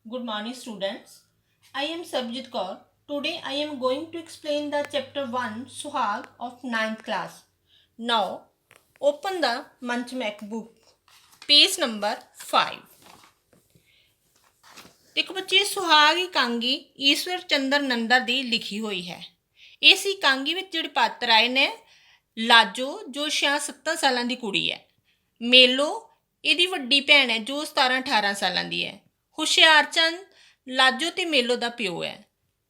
Good morning, students. I am Sabjit Kaur. Today I am going to explain the chapter 1 Suhag of ninth class. Now, open the Manchmak book, page number 5. देखो बच्चे सुहाग इकांगी ईश्वर चंद्र नंदा ਦੀ ਲਿਖੀ ਹੋਈ ਹੈ। ਇਸ ਇਕਾਂਗੀ ਵਿੱਚ ਜਿਹੜੇ ਪਾਤਰ ਆਏ ਨੇ ਲਾਜੋ ਜੋ 6-7 ਸਾਲਾਂ ਦੀ ਕੁੜੀ ਹੈ, ਮੇਲੋ ਇਹਦੀ ਵੱਡੀ ਭੈਣ ਹੈ ਜੋ 17-18 ਸਾਲਾਂ ਦੀ ਹੈ, ਹੁਸ਼ਿਆਰਚੰਦ ਲਾਜੋ ਤੇ ਮੇਲੋ ਦਾ ਪਿਓ ਹੈ,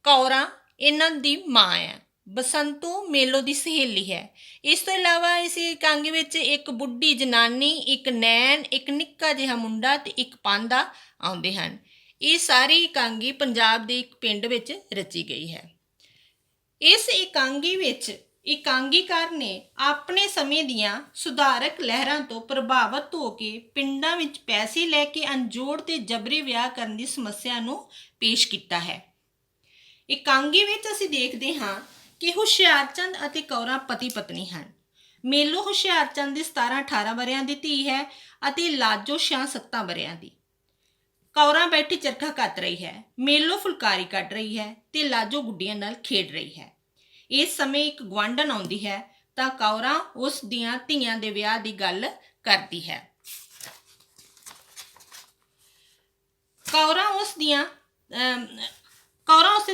ਕੌਰਾਂ ਇਹਨਾਂ ਦੀ ਮਾਂ ਹੈ, ਬਸੰਤੋ ਮੇਲੋ ਦੀ ਸਹੇਲੀ ਹੈ। ਇਸ ਤੋਂ ਇਲਾਵਾ ਇਸ ਇਕਾਂਗੀ ਵਿੱਚ ਇੱਕ ਬੁੱਢੀ ਜਨਾਨੀ, ਇੱਕ ਨੈਣ, ਇੱਕ ਨਿੱਕਾ ਜਿਹਾ ਮੁੰਡਾ ਤੇ ਇੱਕ ਪਾਂਦਾ ਆਉਂਦੇ ਹਨ। ਇਹ ਸਾਰੀ ਇਕਾਂਗੀ ਪੰਜਾਬ ਦੇ ਇੱਕ ਪਿੰਡ ਵਿੱਚ ਰਚੀ ਗਈ ਹੈ। ਇਸ ਇਕਾਂਗੀ ਵਿੱਚ ਇਕਾਂਗੀਕਾਰ ਨੇ ਆਪਣੇ ਸਮੇਂ ਦੀਆਂ ਸੁਧਾਰਕ ਲਹਿਰਾਂ ਤੋਂ ਪ੍ਰਭਾਵਿਤ ਹੋ ਕੇ ਪਿੰਡਾਂ ਵਿੱਚ ਪੈਸੇ ਲੈ ਕੇ ਅਣਜੋੜ ਤੇ ਜਬਰੀ ਵਿਆਹ ਕਰਨ ਦੀ ਸਮੱਸਿਆ ਨੂੰ ਪੇਸ਼ ਕੀਤਾ ਹੈ। ਇਕਾਂਗੀ ਵਿੱਚ ਅਸੀਂ ਦੇਖਦੇ ਹਾਂ ਕਿ ਹੁਸ਼ਿਆਰਚੰਦ ਅਤੇ ਕੌਰਾਂ ਪਤੀ ਪਤਨੀ ਹਨ। ਮੇਲੋ ਹੁਸ਼ਿਆਰਚੰਦ ਦੀ 17-18 ਵਰ੍ਹਿਆਂ ਦੀ ਧੀ ਹੈ ਅਤੇ ਲਾਜੋ 6-7 ਵਰ੍ਹਿਆਂ ਦੀ। ਕੌਰਾਂ ਬੈਠੀ ਚਰਖਾ ਕੱਤ ਰਹੀ ਹੈ, ਮੇਲੋ ਫੁਲਕਾਰੀ ਕੱਢ ਰਹੀ ਹੈ ਤੇ ਲਾਜੋ ਗੁੱਡੀਆਂ ਨਾਲ ਖੇਡ ਰਹੀ ਹੈ। ਇਸ ਸਮੇਂ ਇੱਕ ਗੁਆਂਢਣ ਆਉਂਦੀ ਹੈ ਤਾਂ ਕੌਰਾਂ ਉਸ ਦੀਆਂ ਧੀਆਂ ਦੇ ਵਿਆਹ ਦੀ ਗੱਲ ਕਰਦੀ ਹੈ। ਕੌਰਾਂ ਉਸ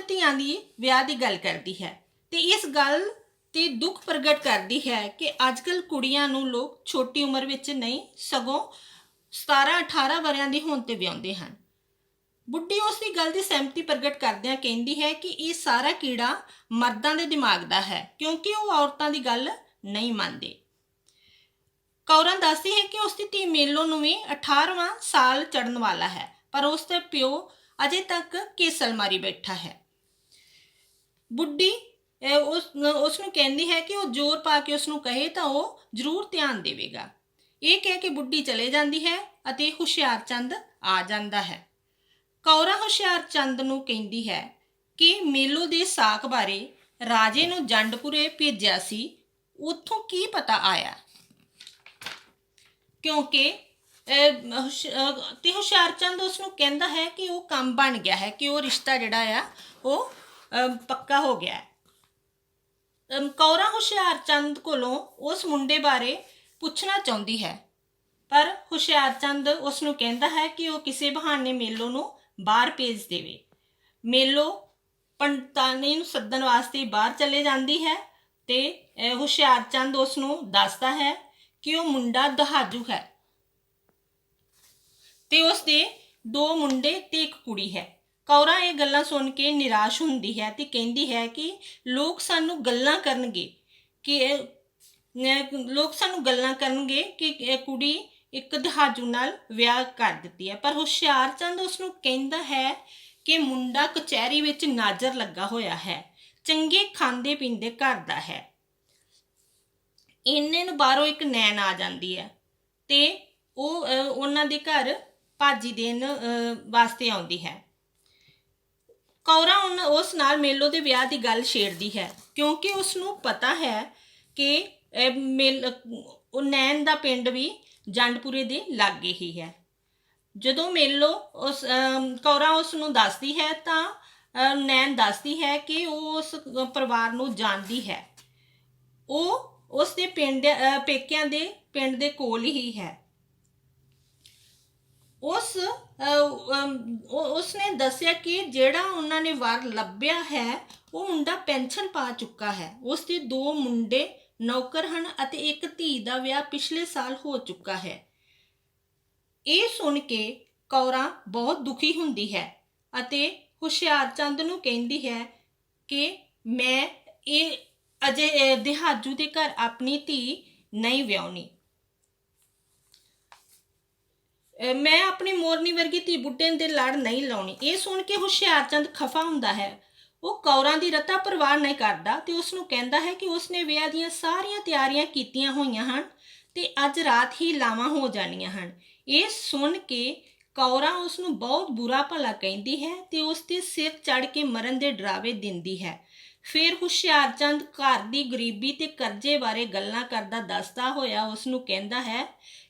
ਧੀਆਂ ਦੀ ਵਿਆਹ ਦੀ ਗੱਲ ਕਰਦੀ ਹੈ ਤੇ ਇਸ ਗੱਲ ਤੇ ਦੁੱਖ ਪ੍ਰਗਟ ਕਰਦੀ ਹੈ ਕਿ ਅੱਜ ਕੱਲ੍ਹ ਕੁੜੀਆਂ ਨੂੰ ਲੋਕ ਛੋਟੀ ਉਮਰ ਵਿੱਚ ਨਹੀਂ ਸਗੋਂ 17-18 ਵਰ੍ਹਿਆਂ ਦੀ ਹੋਣ ਤੇ ਵਿਆਹੁੰਦੇ ਹਨ। ਬੁੱਢੀ ਉਸ ਦੀ ਗੱਲ ਦੀ ਸਹਿਮਤੀ ਪ੍ਰਗਟ ਕਰਦਿਆਂ ਕਹਿੰਦੀ ਹੈ ਕਿ ਇਹ ਸਾਰਾ ਕੀੜਾ ਮਰਦਾਂ ਦੇ ਦਿਮਾਗ ਦਾ ਹੈ ਕਿਉਂਕਿ ਉਹ ਔਰਤਾਂ ਦੀ ਗੱਲ ਨਹੀਂ ਮੰਨਦੇ। ਕੌਰਾਂ ਦੱਸਦੀ ਹੈ ਕਿ ਉਸ ਦੀ ਧੀ ਮੇਲੋ ਨੂੰ ਵੀ 18ਵਾਂ ਸਾਲ ਚੜ੍ਹਨ ਵਾਲਾ ਹੈ ਪਰ ਉਸ ਦਾ ਪਿਓ ਅਜੇ ਤੱਕ ਕੇਸਲ ਮਾਰੀ ਬੈਠਾ ਹੈ। ਬੁੱਢੀ ਉਸ ਨੂੰ ਕਹਿੰਦੀ ਹੈ ਕਿ ਉਹ ਜ਼ੋਰ ਪਾ ਕੇ ਉਸ ਨੂੰ ਕਹੇ ਤਾਂ ਉਹ ਜ਼ਰੂਰ ਧਿਆਨ ਦੇਵੇਗਾ। ਇਹ ਕਹਿ ਕੇ ਬੁੱਢੀ ਚਲੇ ਜਾਂਦੀ ਹੈ ਅਤੇ ਹੁਸ਼ਿਆਰਚੰਦ ਆ ਜਾਂਦਾ ਹੈ। ਕੌਰਾਂ ਹੁਸ਼ਿਆਰਚੰਦ ਨੂੰ ਕਹਿੰਦੀ ਹੈ ਕਿ ਮੇਲੋ ਦੇ ਸਾਕ ਬਾਰੇ ਰਾਜੇ ਨੂੰ ਜੰਡਪੁਰੇ ਭੇਜਿਆ ਸੀ, ਉੱਥੋਂ ਕੀ ਪਤਾ ਆਇਆ ਕਿਉਂਕਿ ਤੇ ਹੁਸ਼ਿਆਰਚੰਦ ਉਸ ਨੂੰ ਕਹਿੰਦਾ ਹੈ ਕਿ ਉਹ ਕੰਮ ਬਣ ਗਿਆ ਹੈ, ਕਿ ਉਹ ਰਿਸ਼ਤਾ ਜਿਹੜਾ ਆ ਉਹ ਪੱਕਾ ਹੋ ਗਿਆ। ਕੌਰਾਂ ਹੁਸ਼ਿਆਰਚੰਦ ਕੋਲੋਂ ਉਸ ਮੁੰਡੇ ਬਾਰੇ ਪੁੱਛਣਾ ਚਾਹੁੰਦੀ ਹੈ ਪਰ ਹੁਸ਼ਿਆਰਚੰਦ ਉਸ ਨੂੰ ਕਹਿੰਦਾ ਹੈ ਕਿ ਉਹ ਕਿਸੇ ਬਹਾਨੇ ਮੇਲੋ ਨੂੰ ਬਾਹਰ ਭੇਜ ਦੇਵੇ। ਮੇਲੋ ਪੰਡਤਾਨੀ ਨੂੰ ਸੱਦਣ ਵਾਸਤੇ ਬਾਹਰ ਚਲੇ ਜਾਂਦੀ ਹੈ ਤੇ ਹੁਸ਼ਿਆਰਚੰਦ ਉਸ ਨੂੰ ਦੱਸਦਾ ਹੈ ਕਿ ਉਹ ਮੁੰਡਾ ਦਹਾਜੂ ਹੈ ਤੇ ਉਸ ਦੇ 2 ਮੁੰਡੇ ਤੇ ਇੱਕ ਕੁੜੀ ਹੈ। ਕੌਰਾਂ ਇਹ ਗੱਲਾਂ ਸੁਣ ਕੇ ਨਿਰਾਸ਼ ਹੁੰਦੀ ਹੈ ਤੇ ਕਹਿੰਦੀ ਹੈ ਕਿ ਲੋਕ ਸਾਨੂੰ ਗੱਲਾਂ ਕਰਨਗੇ ਕਿ ਕੁੜੀ ਇੱਕ ਦਹਾਜੂ ਨਾਲ ਵਿਆਹ ਕਰ ਦਿੱਤੀ ਹੈ। ਪਰ ਹੁਸ਼ਿਆਰਚੰਦ ਉਸ ਨੂੰ ਕਹਿੰਦਾ ਹੈ ਕਿ ਮੁੰਡਾ ਕਚਹਿਰੀ ਵਿੱਚ ਨਾਜ਼ਰ ਲੱਗਾ ਹੋਇਆ ਹੈ, ਚੰਗੇ ਖਾਂਦੇ ਪੀਂਦੇ ਘਰ ਦਾ ਹੈ। ਇੰਨੇ ਨੂੰ ਬਾਹਰੋਂ ਇੱਕ ਨੈਣ ਆ ਜਾਂਦੀ ਹੈ ਤੇ ਉਹ ਉਹਨਾਂ ਦੇ ਘਰ ਭਾਜੀ ਦੇਣ ਵਾਸਤੇ ਆਉਂਦੀ ਹੈ। ਕੌਰਾਂ ਉਸ ਨਾਲ ਮੇਲੋ ਦੇ ਵਿਆਹ ਦੀ ਗੱਲ ਛੇੜਦੀ ਹੈ ਕਿਉਂਕਿ ਉਸ ਨੂੰ ਪਤਾ ਹੈ ਕਿ ਉਹ ਨੈਣ ਦਾ ਪਿੰਡ ਵੀ ਜੰਡਪੁਰੇ ਦੇ ਲਾਗੇ ਹੀ ਹੈ। ਜਦੋਂ ਮੇਲੋ ਕੌਰਾਂ ਉਸ ਨੂੰ ਦੱਸਦੀ ਹੈ ਤਾਂ ਨੈਣ ਦੱਸਦੀ ਹੈ ਕਿ ਉਹ ਉਸ ਪਰਿਵਾਰ ਨੂੰ ਜਾਣਦੀ ਹੈ, ਉਹ ਉਸ ਦੇ ਪੇਕਿਆਂ ਦੇ ਪਿੰਡ ਦੇ ਕੋਲ ਹੀ ਹੈ। ਉਸ ਨੇ ਦੱਸਿਆ ਕਿ ਜਿਹੜਾ ਉਹਨਾਂ ਨੇ ਵਰ ਲੱਭਿਆ ਹੈ ਉਹ ਮੁੰਡਾ ਪੈਨਸ਼ਨ ਪਾ ਚੁੱਕਾ ਹੈ। ਉਸ ਦੇ 2 ਮੁੰਡੇ ਨੌਕਰ ਹਨ ਅਤੇ ਇੱਕ ਧੀ ਦਾ ਵਿਆਹ ਪਿਛਲੇ ਸਾਲ ਹੋ ਚੁੱਕਾ ਹੈ। ਇਹ ਸੁਣ ਕੇ ਕੌਰਾਂ ਬਹੁਤ ਦੁਖੀ ਹੁੰਦੀ ਹੈ ਅਤੇ ਹੁਸ਼ਿਆਰਚੰਦ ਨੂੰ ਕਹਿੰਦੀ ਹੈ ਕਿ ਮੈਂ ਇਹ ਅਜੇ ਦਿਹਾਜੂ ਦੇ ਘਰ ਆਪਣੀ ਧੀ ਨਹੀਂ ਵਿਆਹੁਣੀ, ਮੈਂ ਆਪਣੀ ਮੋਰਨੀ ਵਰਗੀ ਧੀ ਬੁੱਢੇ ਦੇ ਲੜ ਨਹੀਂ ਲਾਉਣੀ। ਇਹ ਸੁਣ ਕੇ ਹੁਸ਼ਿਆਰਚੰਦ ਖਫਾ ਹੁੰਦਾ ਹੈ। ਉਹ ਕੌਰਾਂ ਦੀ ਰਤਾ ਪਰਵਾਹ ਨਹੀਂ ਕਰਦਾ ਤੇ ਉਸ ਨੂੰ ਕਹਿੰਦਾ ਹੈ ਕਿ ਉਸਨੇ ਵਿਆਹ ਦੀਆਂ ਸਾਰੀਆਂ ਤਿਆਰੀਆਂ ਕੀਤੀਆਂ ਹੋਈਆਂ ਹਨ ਤੇ ਅੱਜ ਰਾਤ ਹੀ ਲਾਵਾਂ ਹੋ ਜਾਣੀਆਂ ਹਨ। ਇਹ ਸੁਣ ਕੇ ਕੌਰਾਂ ਉਸ ਨੂੰ ਬਹੁਤ ਬੁਰਾ ਭਲਾ ਕਹਿੰਦੀ ਹੈ ਤੇ ਉਸ ਦੇ ਸਿਰ ਚੜ੍ਹ ਕੇ ਮਰਨ ਦੇ ਡਰਾਵੇ ਦਿੰਦੀ ਹੈ। ਫਿਰ ਹੁਸ਼ਿਆਰਚੰਦ ਘਰ ਦੀ ਗਰੀਬੀ ਤੇ ਕਰਜ਼ੇ ਬਾਰੇ ਗੱਲਾਂ ਕਰਦਾ ਦੱਸਦਾ ਹੋਇਆ ਉਸ ਨੂੰ ਕਹਿੰਦਾ ਹੈ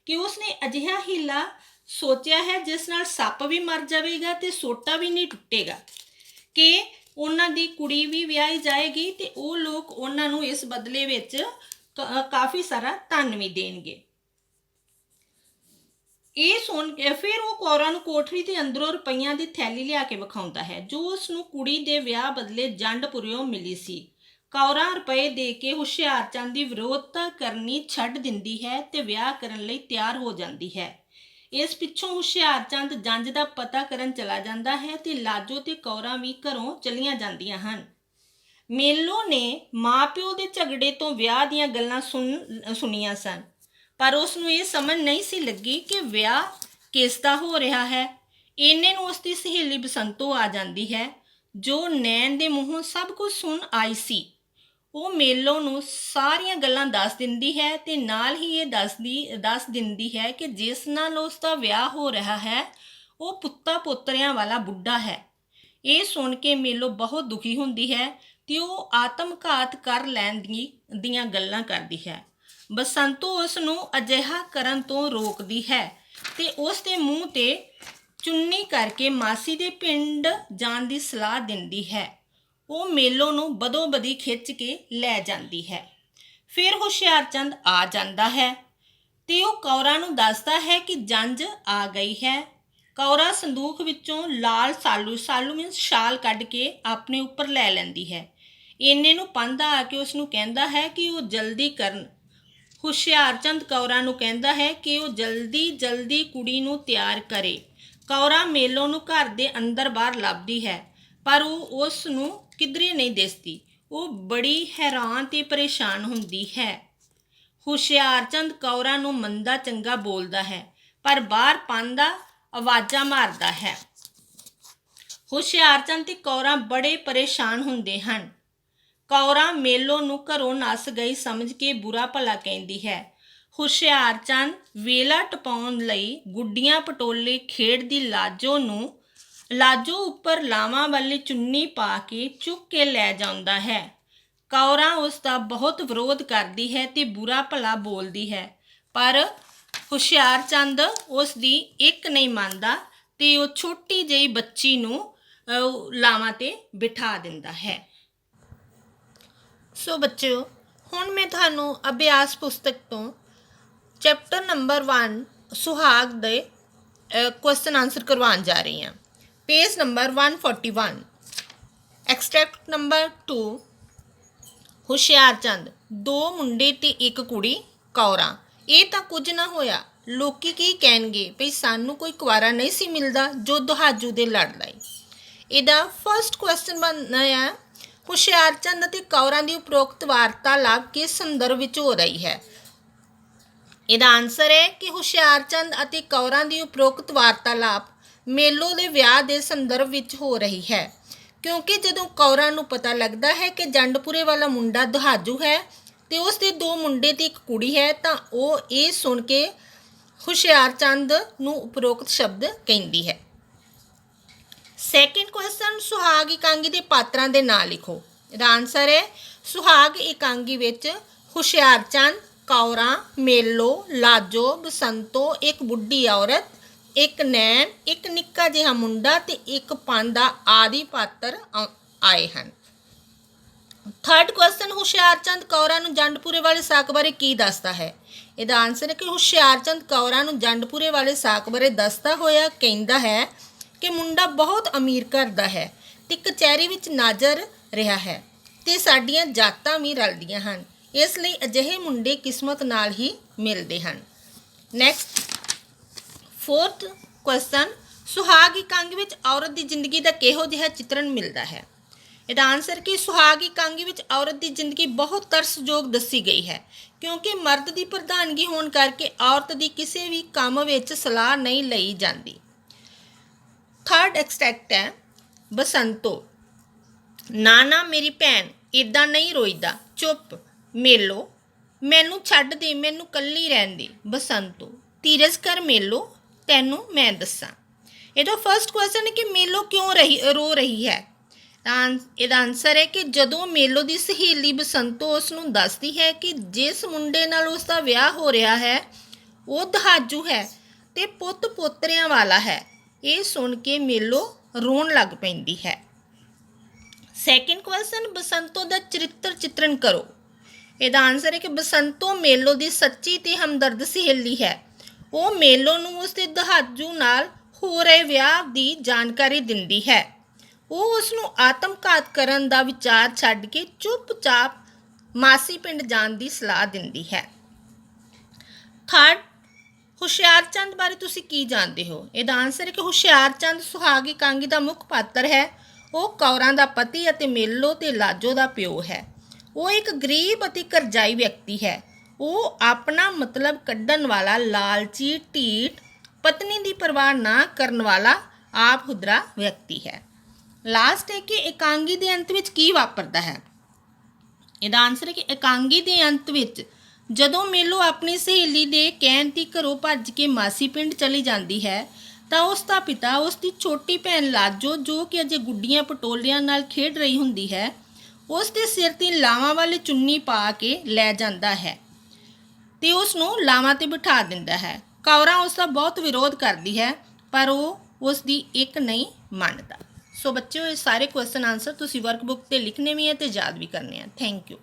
ਕਿ ਉਸਨੇ ਅਜਿਹਾ ਹੀਲਾ ਸੋਚਿਆ ਹੈ ਜਿਸ ਨਾਲ ਸੱਪ ਵੀ ਮਰ ਜਾਵੇਗਾ ਤੇ ਸੋਟਾ ਵੀ ਨਹੀਂ ਟੁੱਟੇਗਾ, ਕਿ ਉਹਨਾਂ ਦੀ ਕੁੜੀ ਵੀ ਵਿਆਹੀ ਜਾਏਗੀ ਤੇ ਉਹ ਲੋਕ ਉਹਨਾਂ ਨੂੰ ਇਸ ਬਦਲੇ ਵਿੱਚ ਕਾਫੀ ਸਾਰਾ ਧਨ ਵੀ ਦੇਣਗੇ। ਇਹ ਸੁਣ ਕੇ ਫਿਰ ਉਹ ਕੌਰਾਂ ਨੂੰ ਕੋਠੜੀ ਦੇ ਅੰਦਰੋਂ ਰੁਪਈਆਂ ਦੀ ਥੈਲੀ ਲਿਆ ਕੇ ਵਿਖਾਉਂਦਾ ਹੈ, ਜੋ ਉਸ ਨੂੰ ਕੁੜੀ ਦੇ ਵਿਆਹ ਬਦਲੇ ਜੰਡਪੁਰਿਓਂ ਮਿਲੀ ਸੀ। ਕੌਰਾਂ ਰੁਪਏ ਦੇ ਕੇ ਹੁਸ਼ਿਆਰਚੰਦ ਦੀ ਵਿਰੋਧਤਾ ਕਰਨੀ ਛੱਡ ਦਿੰਦੀ ਹੈ ਤੇ ਵਿਆਹ ਕਰਨ ਲਈ ਤਿਆਰ ਹੋ ਜਾਂਦੀ ਹੈ। ਇਸ ਪਿੱਛੋਂ ਹੁਸ਼ਿਆਰਚੰਦ ਜੰਝ ਦਾ ਪਤਾ ਕਰਨ ਚਲਾ ਜਾਂਦਾ ਹੈ ਤੇ ਲਾਜੋ ਤੇ ਕੌਰਾਂ ਵੀ ਘਰੋਂ ਚਲੀਆਂ ਜਾਂਦੀਆਂ ਹਨ। ਮੇਲੋ ਨੇ ਮਾਂ-ਪਿਓ ਦੇ ਝਗੜੇ ਤੋਂ ਵਿਆਹ ਦੀਆਂ ਗੱਲਾਂ ਸੁਣੀਆਂ ਸਨ, ਪਰ ਉਸ ਨੂੰ ਇਹ ਸਮਝ ਨਹੀਂ ਸੀ ਲੱਗੀ ਕਿ ਵਿਆਹ ਕਿਸ ਦਾ ਹੋ ਰਿਹਾ ਹੈ। ਇੰਨੇ ਨੂੰ ਉਸ ਦੀ ਸਹੇਲੀ ਬਸੰਤੋ ਆ ਜਾਂਦੀ ਹੈ, ਜੋ ਨੈਣ ਦੇ ਮੂੰਹੋਂ ਸਭ ਕੁਝ ਸੁਣ ਆਈ ਸੀ। ਉਹ ਮੇਲੋ ਨੂੰ ਸਾਰੀਆਂ ਗੱਲਾਂ ਦੱਸ ਦਿੰਦੀ ਹੈ ਤੇ ਨਾਲ ਹੀ ਇਹ ਦੱਸ ਦਿੰਦੀ ਹੈ ਕਿ ਜਿਸ ਨਾਲ ਉਸ ਦਾ ਵਿਆਹ ਹੋ ਰਿਹਾ ਹੈ ਉਹ ਪੁੱਤਾਂ ਪੋਤਰਿਆਂ ਵਾਲਾ ਬੁੱਢਾ ਹੈ। ਇਹ ਸੁਣ ਕੇ ਮੇਲੋ ਬਹੁਤ ਦੁਖੀ ਹੁੰਦੀ ਹੈ ਤੇ ਉਹ ਆਤਮਘਾਤ ਕਰ ਲੈਣ ਦੀਆਂ ਗੱਲਾਂ ਕਰਦੀ ਹੈ। ਬਸੰਤੋ ਉਸ ਨੂੰ ਅਜਿਹਾ ਕਰਨ ਤੋਂ ਰੋਕਦੀ ਹੈ ਤੇ ਉਸ ਦੇ ਮੂੰਹ ਤੇ ਚੁੰਨੀ ਕਰਕੇ ਮਾਸੀ ਦੇ ਪਿੰਡ ਜਾਣ ਦੀ ਸਲਾਹ ਦਿੰਦੀ ਹੈ। ਉਹ ਮੇਲੋ ਨੂੰ ਬਦੋ ਬਦੀ ਖਿੱਚ ਕੇ ਲੈ ਜਾਂਦੀ ਹੈ। ਫਿਰ ਹੁਸ਼ਿਆਰਚੰਦ ਆ ਜਾਂਦਾ ਹੈ ਤੇ ਉਹ ਕੌਰਾਂ ਨੂੰ ਦੱਸਦਾ ਹੈ ਕਿ ਜੰਝ ਆ ਗਈ ਹੈ। ਕੌਰਾਂ ਸੰਦੂਕ ਵਿੱਚੋਂ ਲਾਲ ਸਾਲੂ ਮੀਨਸ ਸ਼ਾਲ ਕੱਢ ਕੇ ਆਪਣੇ ਉੱਪਰ ਲੈ ਲੈਂਦੀ ਹੈ। ਇੰਨੇ ਨੂੰ ਪਾਂਧਾ ਆ ਕੇ ਉਸ ਨੂੰ ਕਹਿੰਦਾ ਹੈ ਕਿ ਉਹ ਜਲਦੀ ਕਰਨ। ਹੁਸ਼ਿਆਰਚੰਦ ਕੌਰਾਂ ਨੂੰ ਕਹਿੰਦਾ ਹੈ ਕਿ ਉਹ ਜਲਦੀ ਕੁੜੀ ਨੂੰ ਤਿਆਰ ਕਰੇ। ਕੌਰਾਂ ਮੇਲੋ ਨੂੰ ਘਰ ਦੇ ਅੰਦਰ ਬਾਹਰ ਲੱਭਦੀ ਹੈ, ਪਰ ਉਹ ਉਸ ਨੂੰ ਕਿਧਰੇ ਨਹੀਂ ਦਿਸਦੀ। ਉਹ ਬੜੀ ਹੈਰਾਨ ਤੇ ਪਰੇਸ਼ਾਨ ਹੁੰਦੀ ਹੈ। ਹੁਸ਼ਿਆਰਚੰਦ ਕੌਰਾਂ ਨੂੰ ਮੰਦਾ ਚੰਗਾ ਬੋਲਦਾ ਹੈ, ਪਰ ਬਾਹਰ ਪਾਂਧਾ ਆਵਾਜ਼ਾਂ ਮਾਰਦਾ ਹੈ। ਹੁਸ਼ਿਆਰਚੰਦ ਤੇ ਕੌਰਾਂ ਬੜੇ ਪਰੇਸ਼ਾਨ ਹੁੰਦੇ ਹਨ। ਕੌਰਾਂ ਮੇਲੋ ਨੂੰ ਘਰੋਂ ਨੱਸ ਗਈ ਸਮਝ ਕੇ ਬੁਰਾ ਭਲਾ ਕਹਿੰਦੀ ਹੈ। ਹੁਸ਼ਿਆਰਚੰਦ ਵੇਲਾ ਟਪਾਉਣ ਲਈ ਗੁੱਡੀਆਂ ਪਟੋਲੇ ਖੇਡਦੀ ਲਾਜੋ ਉੱਪਰ ਲਾਵਾਂ ਵਾਲੀ ਚੁੰਨੀ ਪਾ ਕੇ ਚੁੱਕ ਕੇ ਲੈ ਜਾਂਦਾ ਹੈ। ਕੌਰਾਂ ਉਸ ਦਾ ਬਹੁਤ ਵਿਰੋਧ ਕਰਦੀ ਹੈ ਤੇ ਬੁਰਾ ਭਲਾ ਬੋਲਦੀ ਹੈ, ਪਰ ਹੁਸ਼ਿਆਰਚੰਦ ਉਸ ਦੀ ਇੱਕ ਨਹੀਂ ਮੰਨਦਾ ਤੇ ਉਹ ਛੋਟੀ ਜਿਹੀ ਬੱਚੀ ਨੂੰ ਲਾਵਾਂ 'ਤੇ ਬਿਠਾ ਦਿੰਦਾ ਹੈ। ਸੋ ਬੱਚਿਓ, ਹੁਣ ਮੈਂ ਤੁਹਾਨੂੰ ਅਭਿਆਸ ਪੁਸਤਕ ਤੋਂ ਚੈਪਟਰ ਨੰਬਰ 1 ਸੁਹਾਗ ਦੇ ਕੁਐਸਚਨ ਆਨਸਰ ਕਰਵਾਉਣ ਜਾ ਰਹੀ ਹਾਂ। Page number 141। Extract number 2। Hushiarchand, 2 ਮੁੰਡੇ ਤੇ 1 ਕੁੜੀ। ਕੌਰਾਂ, ਇਹ ਤਾਂ ਕੁਝ ਨਾ ਹੋਇਆ। ਲੋਕੀ ਕੀ ਕਹਿਣਗੇ ਭਈ ਸਾਨੂੰ ਕੋਈ ਕੁਆਰਾ ਨਹੀਂ ਸੀ ਮਿਲਦਾ ਜੋ ਦੁਹਾਜੂ ਦੇ ਲੜ ਲਈ। ਇਹਦਾ ਫਸਟ ਕੁਐਸਚਨ ਬਣਨਾ ਹੈ, ਹੁਸ਼ਿਆਰਚੰਦ ਅਤੇ ਕੌਰਾਂ ਦੀ ਉਪਰੋਕਤ ਵਾਰਤਾਲਾਪ ਕਿਸ ਸੰਦਰਭ ਵਿੱਚ ਹੋ ਰਹੀ ਹੈ। ਇਹਦਾ ਆਨਸਰ ਹੈ ਕਿ ਹੁਸ਼ਿਆਰਚੰਦ ਅਤੇ ਕੌਰਾਂ ਦੀ ਉਪਰੋਕਤ ਵਾਰਤਾਲਾਪ ਮੇਲੋ ਦੇ ਵਿਆਹ ਦੇ ਸੰਦਰਭ ਵਿੱਚ ਹੋ ਰਹੀ ਹੈ, ਕਿਉਂਕਿ ਜਦੋਂ ਕੌਰਾਂ ਨੂੰ ਪਤਾ ਲੱਗਦਾ ਹੈ ਕਿ ਜੰਡਪੁਰੇ ਵਾਲਾ ਮੁੰਡਾ ਦੁਹਾਜੂ ਹੈ ਤੇ ਉਸ ਦੇ 2 ਮੁੰਡੇ ਤੇ 1 ਕੁੜੀ ਹੈ, ਤਾਂ ਉਹ ਇਹ ਸੁਣ ਕੇ ਹੁਸ਼ਿਆਰਚੰਦ ਨੂੰ ਉਪਰੋਕਤ ਸ਼ਬਦ ਕਹਿੰਦੀ ਹੈ। ਸੈਕਿੰਡ ਕੁਐਸਚਨ, ਸੁਹਾਗ ਇਕਾਂਗੀ ਦੇ ਪਾਤਰਾਂ ਦੇ ਨਾਂ ਲਿਖੋ। ਇਹਦਾ ਆਨਸਰ ਹੈ ਸੁਹਾਗ ਇਕਾਂਗੀ ਵਿੱਚ ਹੁਸ਼ਿਆਰਚੰਦ, ਕੌਰਾਂ, ਮੇਲੋ, ਲਾਜੋ, ਬਸੰਤੋ, ਇੱਕ ਬੁੱਢੀ ਔਰਤ, ਇੱਕ ਨੈਣ, ਇੱਕ ਨਿੱਕਾ ਜਿਹਾ ਮੁੰਡਾ ਤੇ ਇੱਕ ਪਾਂਧਾ ਆਦਿ ਪਾਤਰ ਆਏ ਹਨ। ਥਰਡ ਕੁਐਸਚਨ, ਹੁਸ਼ਿਆਰਚੰਦ ਕੌਰਾਂ ਨੂੰ ਜੰਡਪੁਰੇ ਵਾਲੇ ਸਾਕ ਬਾਰੇ ਕੀ ਦੱਸਦਾ ਹੈ। ਇਹਦਾ ਆਨਸਰ ਹੈ ਕਿ ਹੁਸ਼ਿਆਰਚੰਦ ਕੌਰਾਂ ਨੂੰ ਜੰਡਪੁਰੇ ਵਾਲੇ ਸਾਕ ਬਾਰੇ ਦੱਸਦਾ ਹੋਇਆ ਕਹਿੰਦਾ ਹੈ ਕਿ ਮੁੰਡਾ ਬਹੁਤ ਅਮੀਰ ਘਰ ਦਾ ਹੈ ਤੇ ਕਚਹਿਰੀ ਵਿੱਚ ਨਾਜ਼ਰ ਰਿਹਾ ਹੈ ਤੇ ਸਾਡੀਆਂ ਜਾਤਾਂ ਵੀ ਰਲਦੀਆਂ ਹਨ, ਇਸ ਲਈ ਅਜਿਹੇ ਮੁੰਡੇ ਕਿਸਮਤ ਨਾਲ ਹੀ ਮਿਲਦੇ ਹਨ। ਨੈਕਸਟ, ਫੋਰਥ ਕੁਐਸਚਨ, ਸੁਹਾਗ ਇਕਾਂਗੀ ਵਿੱਚ ਔਰਤ ਦੀ ਜ਼ਿੰਦਗੀ ਦਾ ਕਿਹੋ ਜਿਹਾ ਚਿਤਰਨ ਮਿਲਦਾ ਹੈ। ਇਹਦਾ ਆਨਸਰ ਕਿ ਸੁਹਾਗ ਇਕਾਂਗੀ ਵਿੱਚ ਔਰਤ ਦੀ ਜ਼ਿੰਦਗੀ ਬਹੁਤ ਤਰਸਯੋਗ ਦੱਸੀ ਗਈ ਹੈ, ਕਿਉਂਕਿ ਮਰਦ ਦੀ ਪ੍ਰਧਾਨਗੀ ਹੋਣ ਕਰਕੇ ਔਰਤ ਦੀ ਕਿਸੇ ਵੀ ਕੰਮ ਵਿੱਚ ਸਲਾਹ ਨਹੀਂ ਲਈ ਜਾਂਦੀ। ਥਰਡ ਐਕਸਟ੍ਰੈਕਟ ਹੈ, ਬਸੰਤੋ, ਨਾ ਮੇਰੀ ਭੈਣ ਇੱਦਾਂ ਨਹੀਂ ਰੋਈਦਾ, ਚੁੱਪ। ਮੇਲੋ, ਮੈਨੂੰ ਛੱਡ ਦੇ, ਮੈਨੂੰ ਕੱਲੀ ਰਹਿਣ ਦੇ। ਬਸੰਤੋ, ਧੀਰਜ ਕਰ ਮੇਲੋ, ਤੈਨੂੰ ਮੈਂ ਦੱਸਾਂ। ਇਹਦਾ ਫਸਟ ਕੁਐਸਚਨ ਹੈ ਕਿ ਮੇਲੋ ਕਿਉਂ ਰੋ ਰਹੀ ਹੈ। ਤਾਂ ਇਹਦਾ ਆਨਸਰ ਹੈ ਕਿ ਜਦੋਂ ਮੇਲੋ ਦੀ ਸਹੇਲੀ ਬਸੰਤੋ ਉਸ ਨੂੰ ਦੱਸਦੀ ਹੈ ਕਿ ਜਿਸ ਮੁੰਡੇ ਨਾਲ ਉਸ ਦਾ ਵਿਆਹ ਹੋ ਰਿਹਾ ਹੈ ਉਹ ਦੁਹਾਜੂ ਹੈ, ਤੇ ਪੁੱਤ ਪੋਤਰਿਆਂ ਵਾਲਾ ਹੈ। ਇਹ ਸੁਣ ਕੇ ਮੇਲੋ ਰੋਣ ਲੱਗ ਪੈਂਦੀ ਹੈ। ਸੈਕਿੰਡ ਕੁਐਸਚਨ, ਬਸੰਤੋ ਦਾ ਚਰਿੱਤਰ ਚਿੱਤਰਨ ਕਰੋ। ਇਹਦਾ ਆਨਸਰ ਹੈ ਕਿ ਬਸੰਤੋ ਮੇਲੋ ਦੀ ਸੱਚੀ ਤੇ ਹਮਦਰਦ ਸਹੇਲੀ ਹੈ। ਉਹ ਮੇਲੋ ਨੂੰ ਉਸਦੇ ਦਹਾਜੂ ਨਾਲ ਹੋ ਰਹੇ ਵਿਆਹ ਦੀ ਜਾਣਕਾਰੀ ਦਿੰਦੀ ਹੈ। ਉਹ ਉਸ ਨੂੰ ਆਤਮਘਾਤ ਕਰਨ ਦਾ ਵਿਚਾਰ ਛੱਡ ਕੇ ਚੁੱਪਚਾਪ ਮਾਸੀ ਪਿੰਡ ਜਾਣ ਦੀ ਸਲਾਹ ਦਿੰਦੀ ਹੈ। ਥਰਡ, ਹੁਸ਼ਿਆਰਚੰਦ ਬਾਰੇ ਤੁਸੀਂ ਕੀ ਜਾਣਦੇ ਹੋ? ਇਹਦਾ ਆਨਸਰ ਹੈ ਕਿ ਹੁਸ਼ਿਆਰਚੰਦ ਸੁਹਾਗ ਇਕਾਂਗੀ ਦਾ ਮੁੱਖ ਪਾਤਰ ਹੈ। ਉਹ ਕੌਰਾਂ ਦਾ ਪਤੀ ਅਤੇ ਮੇਲੋ ਤੇ ਲਾਜੋ ਦਾ ਪਿਓ ਹੈ। ਉਹ ਇੱਕ ਗਰੀਬ ਅਤੇ ਕਰਜ਼ਾਈ ਵਿਅਕਤੀ ਹੈ। ਉਹ ਆਪਣਾ ਮਤਲਬ ਕੱਢਣ ਵਾਲਾ, ਲਾਲਚੀ, ਢੀਠ, ਪਤਨੀ ਦੀ ਪਰਵਾਹ ਨਾ ਕਰਨ ਵਾਲਾ ਆਪ ਹੁਦਰਾ ਵਿਅਕਤੀ ਹੈ। ਲਾਸਟ ਹੈ ਕਿ ਇਕਾਂਗੀ ਦੇ ਅੰਤ ਵਿੱਚ ਕੀ ਵਾਪਰਦਾ ਹੈ? ਇਹਦਾ ਆਨਸਰ ਹੈ ਕਿ ਇਕਾਂਗੀ ਦੇ ਅੰਤ ਵਿੱਚ ਜਦੋਂ ਮੇਲੋ ਆਪਣੀ ਸਹੇਲੀ ਦੇ ਕਹਿਣ 'ਤੇ ਘਰੋਂ ਭੱਜ ਕੇ ਮਾਸੀ ਪਿੰਡ ਚਲੀ ਜਾਂਦੀ ਹੈ ਤਾਂ ਉਸ ਦਾ ਪਿਤਾ ਉਸ ਦੀ ਛੋਟੀ ਭੈਣ ਲਾਜੋ, ਜੋ ਕਿ ਅਜੇ ਗੁੱਡੀਆਂ ਪਟੋਲਿਆਂ ਨਾਲ ਖੇਡ ਰਹੀ ਹੁੰਦੀ ਹੈ, ਉਸ ਦੇ ਸਿਰ 'ਤੇ ਲਾਵਾਂ ਵਾਲੀ ਚੁੰਨੀ ਪਾ ਕੇ ਲੈ ਜਾਂਦਾ ਹੈ ਤੇ ਉਸ ਨੂੰ ਲਾਵਾਂ 'ਤੇ ਬਿਠਾ ਦਿੰਦਾ ਹੈ। ਕੌਰਾਂ ਉਸ ਦਾ ਬਹੁਤ ਵਿਰੋਧ ਕਰਦੀ ਹੈ ਪਰ ਉਹ ਉਸ ਦੀ ਇੱਕ ਨਹੀਂ ਮੰਨਦਾ। ਸੋ ਬੱਚਿਓ, ਇਹ ਸਾਰੇ ਕੁਐਸਚਨ ਆਨਸਰ ਤੁਸੀਂ ਵਰਕਬੁੱਕ 'ਤੇ ਲਿਖਣੇ ਵੀ ਹੈ ਤੇ ਯਾਦ ਵੀ ਕਰਨੇ ਆ। Thank you.